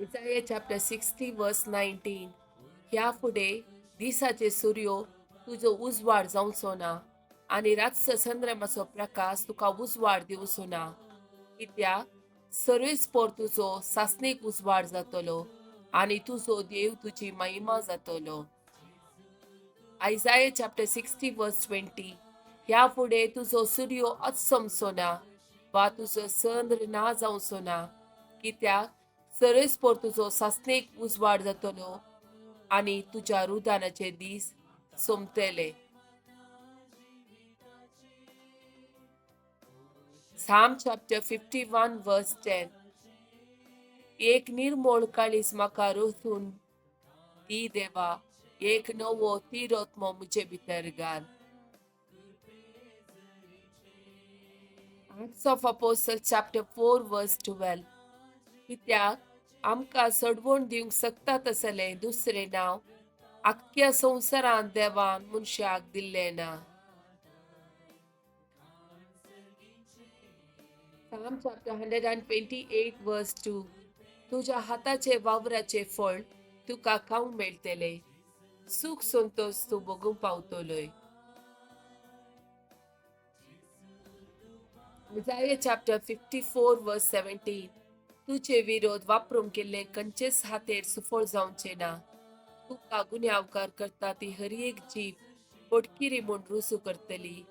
Isaiah chapter 60 verse 19. ह्या फुडे दिसाचे सूर्यो तुजो उजवाड जावचो ना आनी रातचो चंद्रमाचो प्रकाश तुका उजवाड दिवचो ना. कित्याक सर्वेस्पोर तुजो सासणेक उजवाड जातलो आनी तुजो देव तुजी महिमा जातलो. Isaiah chapter 60 verse 20. ह्या फुडे तुजो सूर्यो अचमचो ना वा तुजो चंद्र ना जावचो ना, कित्याक सर्वेस्पोर तुजो सासणेक उजवाड जातलो आनी तुज्या रुदानाचे दीस सोंपतले. Psalm chapter 51 verse 10. एक निर्मोळ काळीज म्हाका रोखून दी देवा, एक नवो तिरोत्मो म्हजे भितर घाल. Acts of Apostles chapter 4 verse 12. कित्याक आमकां सडवण दिवंक शकता तसलें दुसरें नांव आख्ख्या संवसारांत देवान मनशाक दिल्लें ना. Psalm chapter 128 verse 2. तुज्या हाताचे वावराचे फळ तुका खावंक मेळटले, सूख संतोष तूं भोगूंक पावतलोय. Isaiah chapter 54 verse 17. तुजे विरोध वापरून केल्ले खंयचेच हातेर सुफळ जावचे ना. तुका गुन्यांवकार करता ती हर एक जीव पोटकिरी म्हूण रुजू करतली.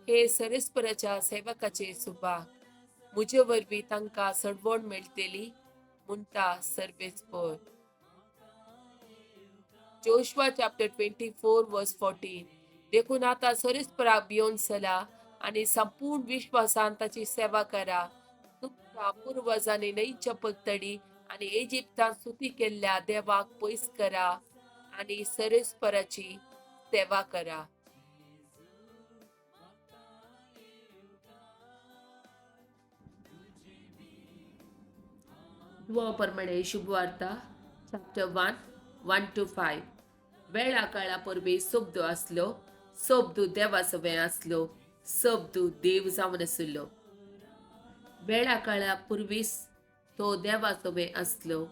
हे सर्वेस्पराच्या सेवकाचे सुभाग, म्हजे वरवीं तांकां सडवण मेळटली म्हणटा सर्वेस्पर. Joshua chapter 24 verse 14. देखून आता सर्वेस्पराक भिवून चला आनी संपूर्ण विश्वासान ताची सेवा करा. तुमच्या पुर्वजांनी न्हंयच्या पलतडी आनी इजिप्तांत स्तुती केल्ल्या देवाक पयस करा आनी सर्वेस्पराची सेवा करा. प्रमाणे शुभवार्ता चॅप्टर 1 1 to 5. वेळा काळा परबे सोबदो आसलो, सोबदू देवासोबे आसलो, सोबदू देव जावन आसलो. वेळा काळा पुर्वीस तो देवासोबे आसलो.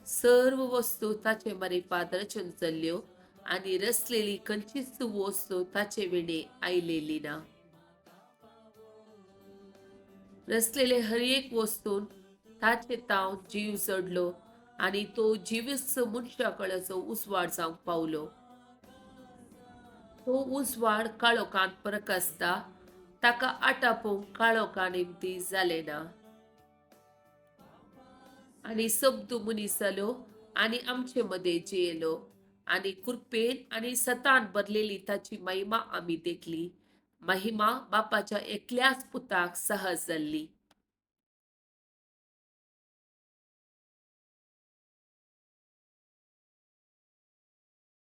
सर्व वस्तू ताचे मारिफात रचून चल्ल्यो आनी रचलेली खंयचीच वस्तू ताचे विणे आयलेली ना. रचलेले हर एक वस्तून ताचे ताव जीव जडलो आनी तो जिवस मनशा कळाचो उजवाड जावंक पावलो. तो उजवाड काळोखांत प्रकाशता, ताका आटापोवंक काळोखान इम्ती जाले ना. आनी सबदू मनीस जालो आनी आमचे मदें जियेलो आनी कृपेन आनी सतान भरलेली ताची महिमा आमी देखली. महिमा बापाच्या एकल्याच पुताक सहज जाल्ली.